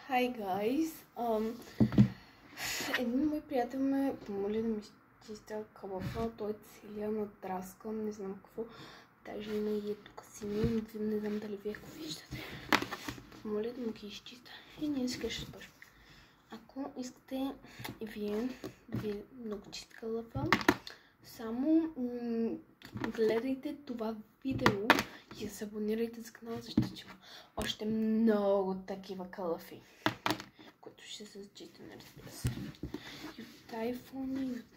Hi guys! Един мой приятел ме помоли да ми чистя кълъфа, той целия надраскан, не знам какво. Даже има и тук сини, не знам дали вие ако виждате. Помоли да му ги изчистя и ние сега ще спочваме. Ако искате и вие да ви много чист кълъфа, само гледайте това видео и се абонирайте за канала, защото има още много такива кълъфи, които ще са зачистени, разбира се. И от iPhone, и от...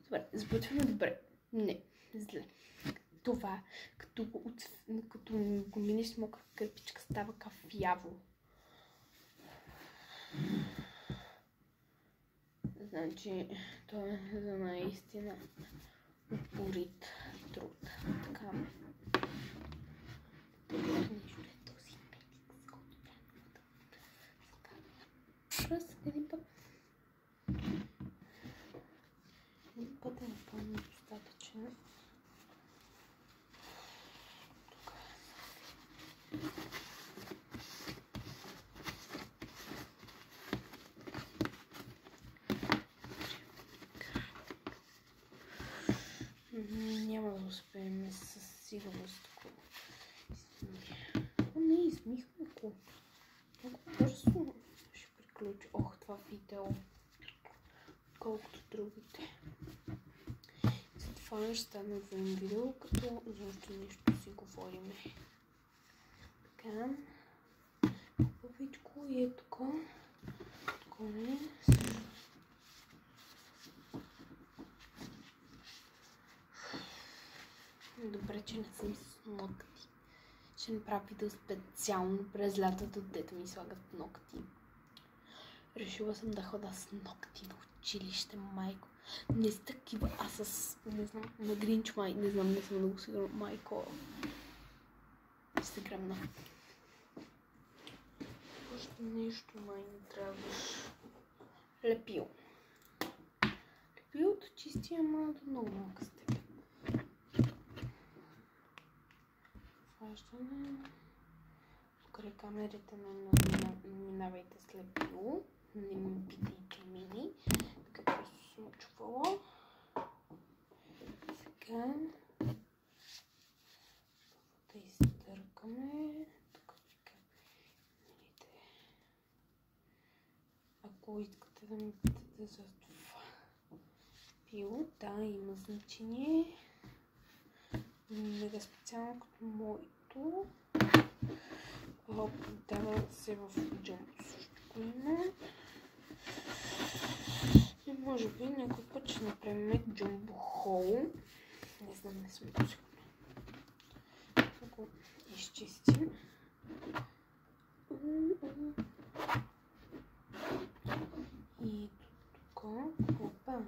Добре, започваме добре. Не, зле. Това, като го минеш с мокра кърпичка, става кафяво. Значи, това е за наистина упорит труд. Така. Нещо е този петик, раз, един път. Един път е напълно достатъчен. Няма да успеем със сигурност. Не, измихме го. Много бързо ще приключи. Ох, това видео. Колкото другите. Затова ще стане в един видео, като защо нещо си говориме. Така. Хубавичко и е тук. Тук е. Добре, че не съм с ногти. Ще направя видео специално през лятото, дето ми слагат ногти. Решила съм да хода с ногти на училище, майко. Не с такива, а с, не знам, на Гринч май, не знам, не съм много сигурна, майко. Ще се гръмна. Още нещо май не трябваш. Лепило. Лепилото чисти, ама до много малка степен. Хващане. Покрай камерите не минавайте с лепило. Не ми питайте мини. Така просто съм чувала. Сега да изтъркаме. Тук видите. Ако искате да ми питате за това пило, да, има значение. Мега специално като моето. Продава се в Джамбо също го има. И може би някой път ще направим Джамбо Хол. Не знам, не съм сигурна. Да го изчистим. И тук. Опа.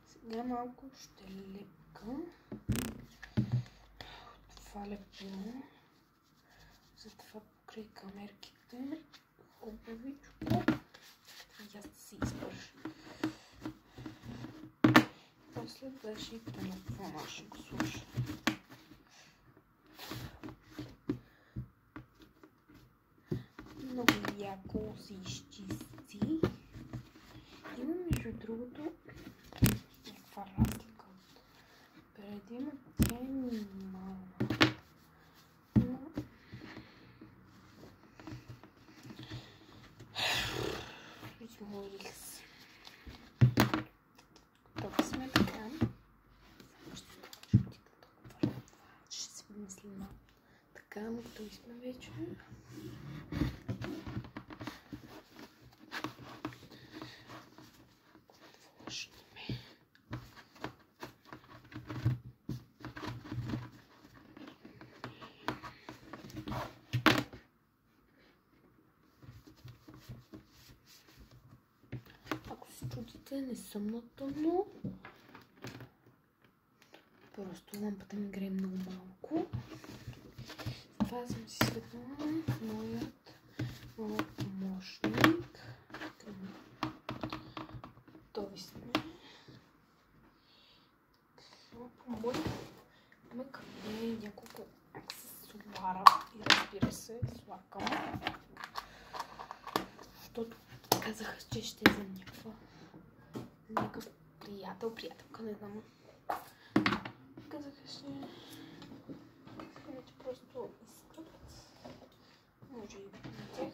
Сега малко ще лепка. Това лепило. Затова покрай камерките хубавичко. И аз да се избържа. После даже и телефона ще го слуша. Много яко се изчисти. Има между другото някаква разлика. Преди ме тя е минимална. Изморих се. Тук сме така. Ще се помислим малко. Така, готови сме вече. Чудите, не съм на тъмно. Просто лампата ми грее много малко. Това съм си светнала моят помощник. Готови сме. Помолихме къде няколко аксесуара и разбира се, слагам казах, че ще взем някакъв приятелка, не знам. Казах, че просто искат. Може и на тях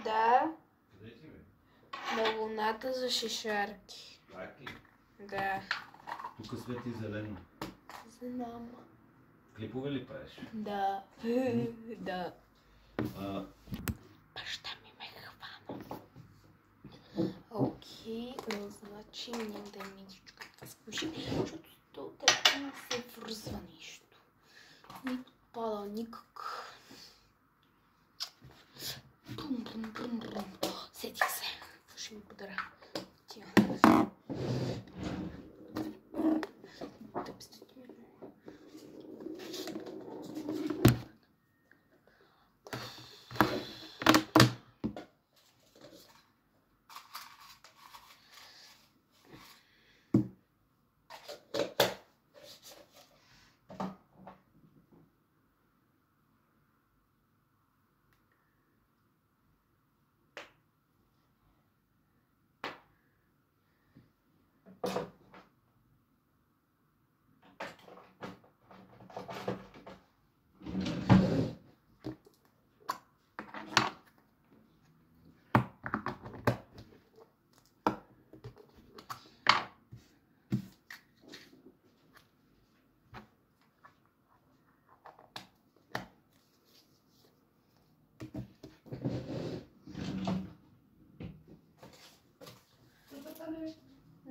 да. Къде си, бе? На луната за шишарки. Лаки? Да. Тук свети зелено. Знам. Клипове ли правиш? Да. Да. Баща ми ме хвана. Окей, значи няма да е митичка това скуши, защото то така не се връзва нещо. Не отпада никак. Сетих се. Ще ми подаря. Тя.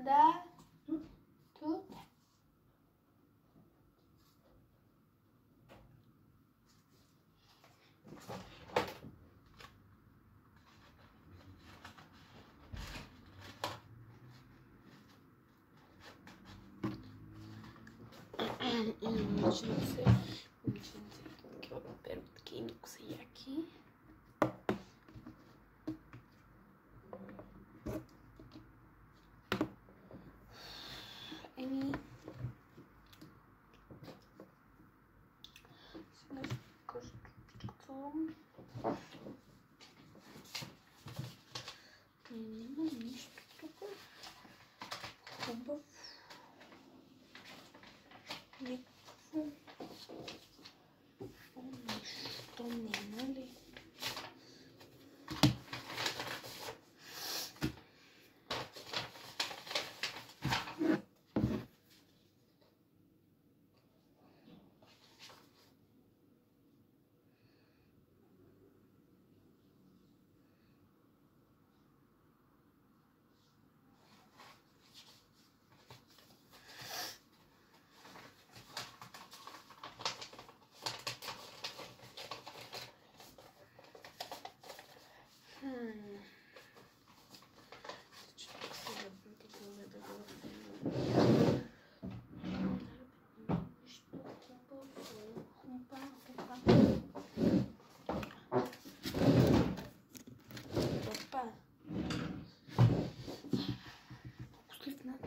Да. Тут. Мученице. Такива перутки и много са яки. Сега ще покажа трупичката. Няма нищо тук. Хубав. Никакво. Нищо няма ли?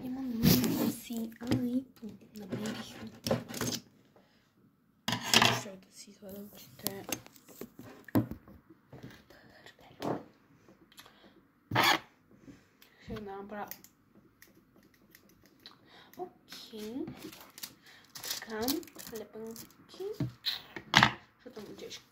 Няма много си. Намерих. Ще да си извадам очите. Ще да направя. Окей. Така, лепенки. Защото му тежко.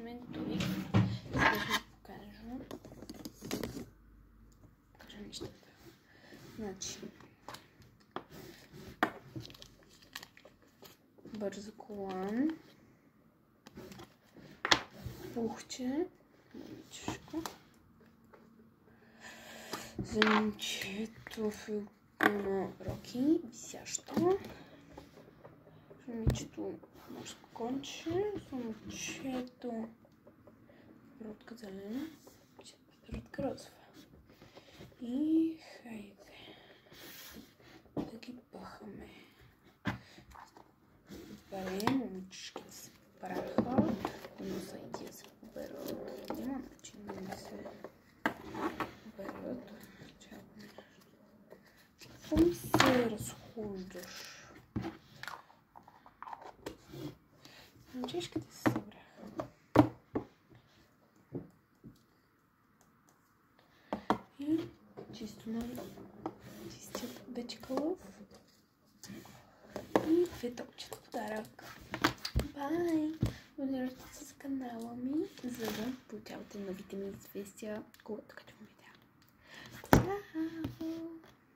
сме готови. Сега ще покажа нещата. Значи, бързо колан, пухче, мъничко, Момчето в на Роки, висящо. Момичето морско конче, момчето родка зелена, родка розова. И хайде да ги пъхаме. Добре, момички се праха, но са и да се поберат. Няма начин да се поберат. Какво ми се разхождаш? Момчешките се събраха. И чисто чистят вече кълъв. И две топчета подарък. Бай! Абонирайте се за канала ми, за да получавате новите ми известия, когато качвам